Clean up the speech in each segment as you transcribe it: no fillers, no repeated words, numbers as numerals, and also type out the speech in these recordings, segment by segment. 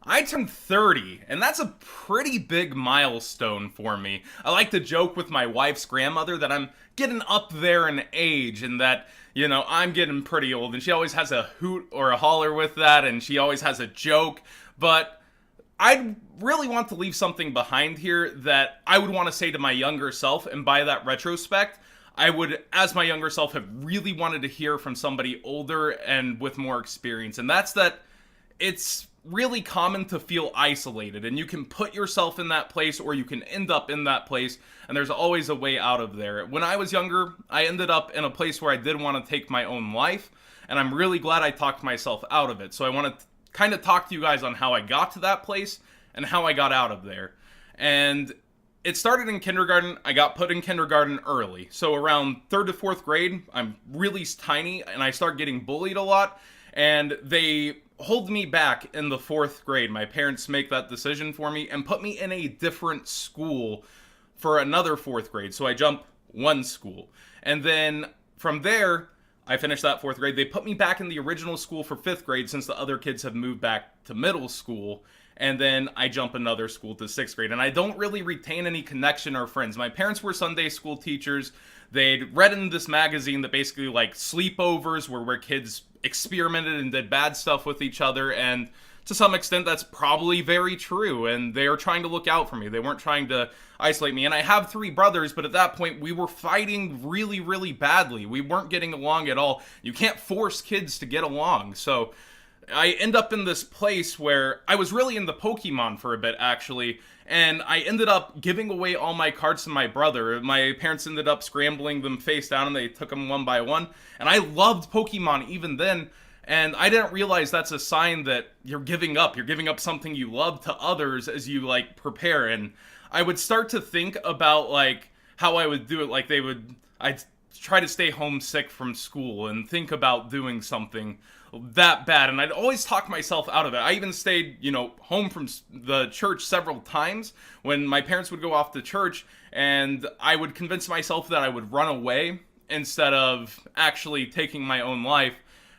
I turned 30, and that's a pretty big milestone for me. I like to joke with my wife's grandmother that I'm getting up there in age and that, I'm getting pretty old. And she always has a hoot or a holler with that, and she always has a joke. But I really want to leave something behind here that I would want to say to my younger self, and by that retrospect, I would, as my younger self, have really wanted to hear from somebody older and with more experience. And that's that it's really common to feel isolated, and you can put yourself in that place or you can end up in that place, and there's always a way out of there. When I was younger, I ended up in a place where I did want to take my own life, and I'm really glad I talked myself out of it. So I want to kind of talk to you guys on how I got to that place and how I got out of there. And it started in kindergarten. I got put in kindergarten early. So around 3rd to 4th grade, I'm really tiny and I start getting bullied a lot. And they hold me back in the 4th grade. My parents make that decision for me and put me in a different school for another 4th grade. So I jump one school. And then from there, I finished that 4th grade. They put me back in the original school for 5th grade since the other kids have moved back to middle school. And then I jump another school to 6th grade. And I don't really retain any connection or friends. My parents were Sunday school teachers. They'd read in this magazine that basically like sleepovers were where kids experimented and did bad stuff with each other. And to some extent, that's probably very true. And they were trying to look out for me. They weren't trying to isolate me. And I have 3 brothers, but at that point, we were fighting really, really badly. We weren't getting along at all. You can't force kids to get along. So I end up in this place where I was really into Pokemon for a bit, actually, and I ended up giving away all my cards to my brother. My parents ended up scrambling them face down, and they took them one by one, and I loved Pokemon even then, and I didn't realize that's a sign that you're giving up. You're giving up something you love to others as you, prepare, and I would start to think about, how I would do it. I'd try to stay homesick from school and think about doing something that bad, and I'd always talk myself out of it. I even stayed, home from the church several times when my parents would go off to church, and I would convince myself that I would run away instead of actually taking my own life.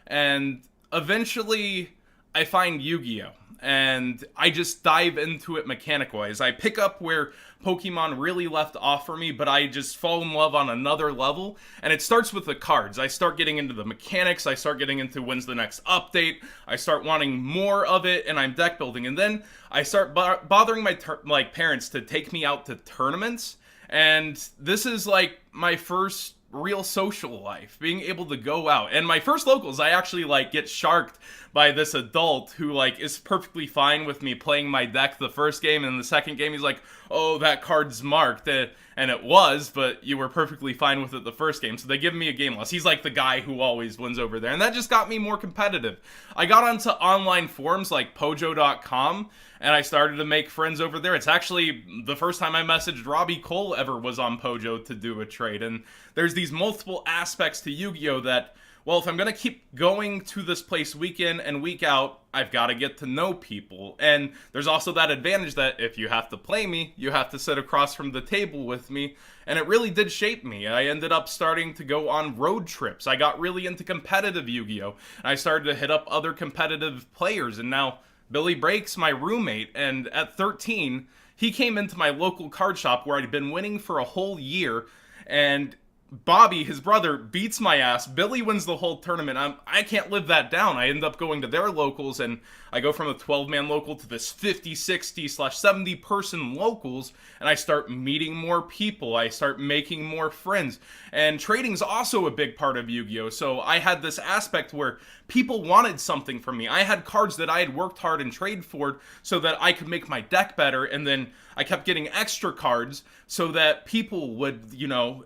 And eventually I find Yu-Gi-Oh! And I just dive into it mechanic-wise. I pick up where Pokemon really left off for me, but I just fall in love on another level. And it starts with the cards. I start getting into the mechanics. I start getting into when's the next update. I start wanting more of it, and I'm deck building. And then I start bothering my parents to take me out to tournaments. And this is my first real social life, being able to go out. And my first locals, I actually get sharked by this adult who is perfectly fine with me playing my deck the first game, and the second game he's like, oh, that card's marked, and it was, but you were perfectly fine with it the first game, so they give me a game loss. He's the guy who always wins over there, and that just got me more competitive. I got onto online forums like Pojo.com, and I started to make friends over there. It's actually the first time I messaged Robbie Cole ever was on Pojo to do a trade, and there's these multiple aspects to Yu-Gi-Oh! That, well, if I'm going to keep going to this place week in and week out, I've got to get to know people. And there's also that advantage that if you have to play me, you have to sit across from the table with me. And it really did shape me. I ended up starting to go on road trips. I got really into competitive Yu-Gi-Oh! And I started to hit up other competitive players. And now Billy Breaks, my roommate, and at 13, he came into my local card shop where I'd been winning for a whole year, and Bobby, his brother, beats my ass. Billy wins the whole tournament. I can't live that down. I end up going to their locals, and I go from a 12-man local to this 50, 60/70-person locals, and I start meeting more people. I start making more friends. And trading's also a big part of Yu-Gi-Oh! So I had this aspect where people wanted something from me. I had cards that I had worked hard and traded for so that I could make my deck better, and then I kept getting extra cards so that people would,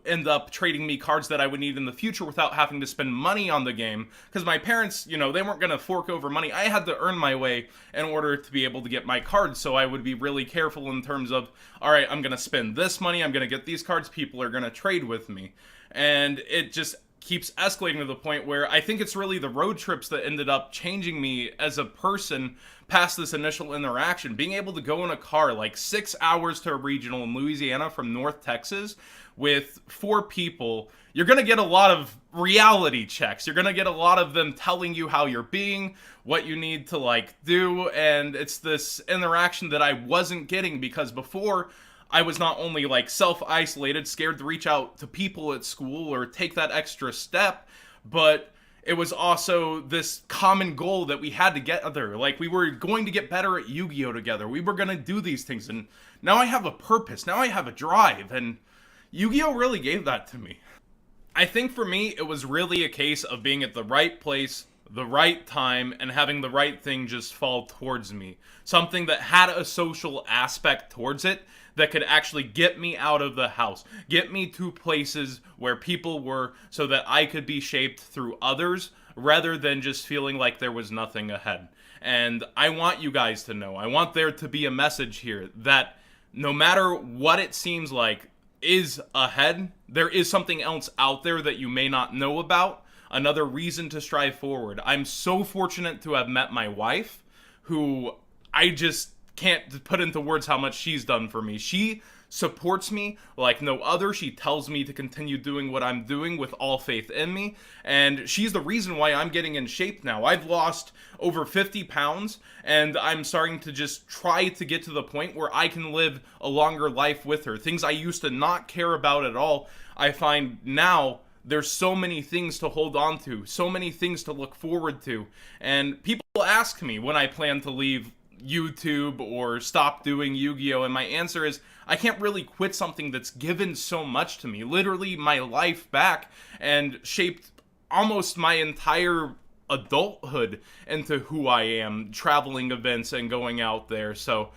end up trading me cards that I would need in the future without having to spend money on the game. Because my parents, they weren't going to fork over money. I had to earn my way in order to be able to get my cards. So I would be really careful in terms of, all right, I'm going to spend this money. I'm going to get these cards. People are going to trade with me. And it just keeps escalating to the point where I think it's really the road trips that ended up changing me as a person past this initial interaction, being able to go in a car like 6 hours to a regional in Louisiana from North Texas with 4 people, you're going to get a lot of reality checks. You're going to get a lot of them telling you how you're being, what you need to like do, and it's this interaction that I wasn't getting because before I was not only like self-isolated, scared to reach out to people at school or take that extra step, but it was also this common goal that we had to get other. Like, we were going to get better at Yu-Gi-Oh! Together. We were going to do these things, and now I have a purpose. Now I have a drive, and Yu-Gi-Oh! Really gave that to me. I think for me, it was really a case of being at the right place, the right time, and having the right thing just fall towards me. Something that had a social aspect towards it that could actually get me out of the house, get me to places where people were so that I could be shaped through others rather than just feeling like there was nothing ahead. And I want you guys to know, I want there to be a message here that no matter what it seems like is ahead, there is something else out there that you may not know about, another reason to strive forward. I'm so fortunate to have met my wife, who I just can't put into words how much she's done for me. She supports me like no other. She tells me to continue doing what I'm doing with all faith in me, and she's the reason why I'm getting in shape now. I've lost over 50 pounds, and I'm starting to just try to get to the point where I can live a longer life with her. Things I used to not care about at all, I find now there's so many things to hold on to, so many things to look forward to, and people ask me when I plan to leave YouTube or stop doing Yu-Gi-Oh! And my answer is, I can't really quit something that's given so much to me, literally my life back, and shaped almost my entire adulthood into who I am, traveling events and going out there. So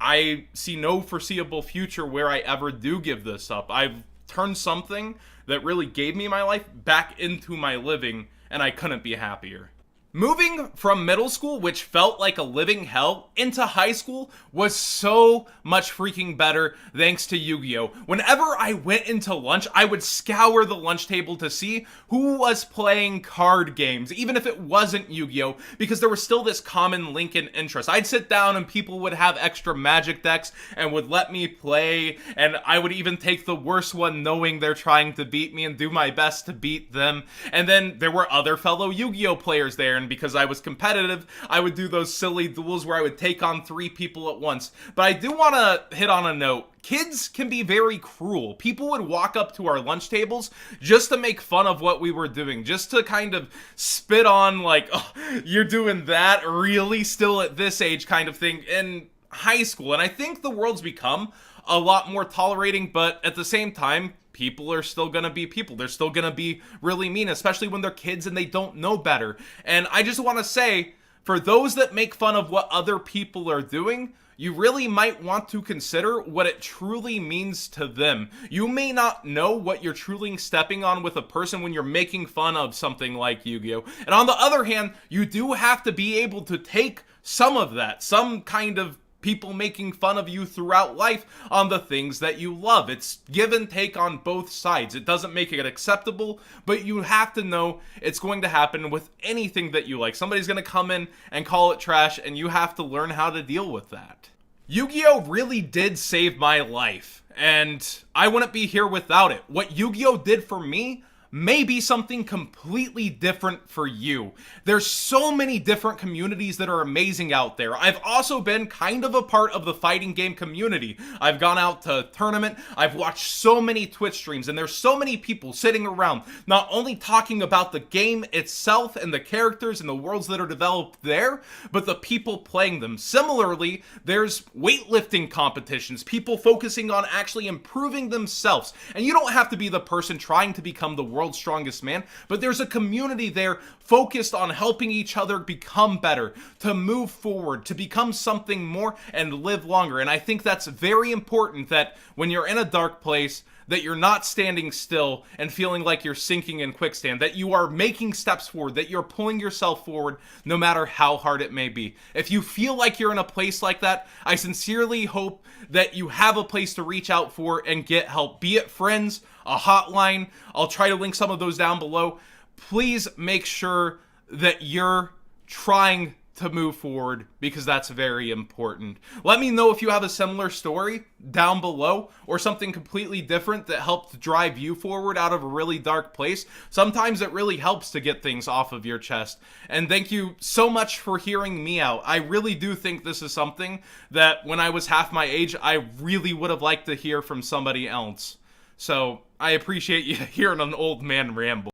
I see no foreseeable future where I ever do give this up. I've turned something that really gave me my life back into my living, and I couldn't be happier. Moving from middle school, which felt like a living hell, into high school was so much freaking better thanks to Yu-Gi-Oh! Whenever I went into lunch, I would scour the lunch table to see who was playing card games, even if it wasn't Yu-Gi-Oh! Because there was still this common link in interest. I'd sit down and people would have extra magic decks and would let me play, and I would even take the worst one knowing they're trying to beat me and do my best to beat them. And then there were other fellow Yu-Gi-Oh! Players there, and because I was competitive, I would do those silly duels where I would take on 3 people at once. But I do want to hit on a note. Kids can be very cruel. People would walk up to our lunch tables just to make fun of what we were doing, just to kind of spit on, like, oh, you're doing that really still at this age kind of thing in high school. And I think the world's become a lot more tolerating, but at the same time, people are still gonna be people. They're still gonna be really mean, especially when they're kids and they don't know better. And I just want to say, for those that make fun of what other people are doing, you really might want to consider what it truly means to them. You may not know what you're truly stepping on with a person when you're making fun of something like Yu-Gi-Oh! And on the other hand, you do have to be able to take some of that, some kind of people making fun of you throughout life on the things that you love. It's give and take on both sides. It doesn't make it acceptable, but you have to know it's going to happen with anything that you like. Somebody's going to come in and call it trash, and you have to learn how to deal with that. Yu-Gi-Oh! Really did save my life, and I wouldn't be here without it. What Yu-Gi-Oh! Did for me may be something completely different for you. There's so many different communities that are amazing out there. I've also been kind of a part of the fighting game community. I've gone out to tournament, I've watched so many Twitch streams, and there's so many people sitting around not only talking about the game itself and the characters and the worlds that are developed there, but the people playing them. Similarly, there's weightlifting competitions, people focusing on actually improving themselves. And you don't have to be the person trying to become the world's strongest man, but there's a community there focused on helping each other become better, to move forward, to become something more and live longer. And I think that's very important, that when you're in a dark place, that you're not standing still and feeling like you're sinking in quicksand, that you are making steps forward, that you're pulling yourself forward no matter how hard it may be. If you feel like you're in a place like that, I sincerely hope that you have a place to reach out for and get help, be it friends, a hotline. I'll try to link some of those down below. Please make sure that you're trying to move forward, because that's very important. Let me know if you have a similar story down below, or something completely different that helped drive you forward out of a really dark place. Sometimes it really helps to get things off of your chest. And thank you so much for hearing me out. I really do think this is something that when I was half my age, I really would have liked to hear from somebody else. So I appreciate you hearing an old man ramble.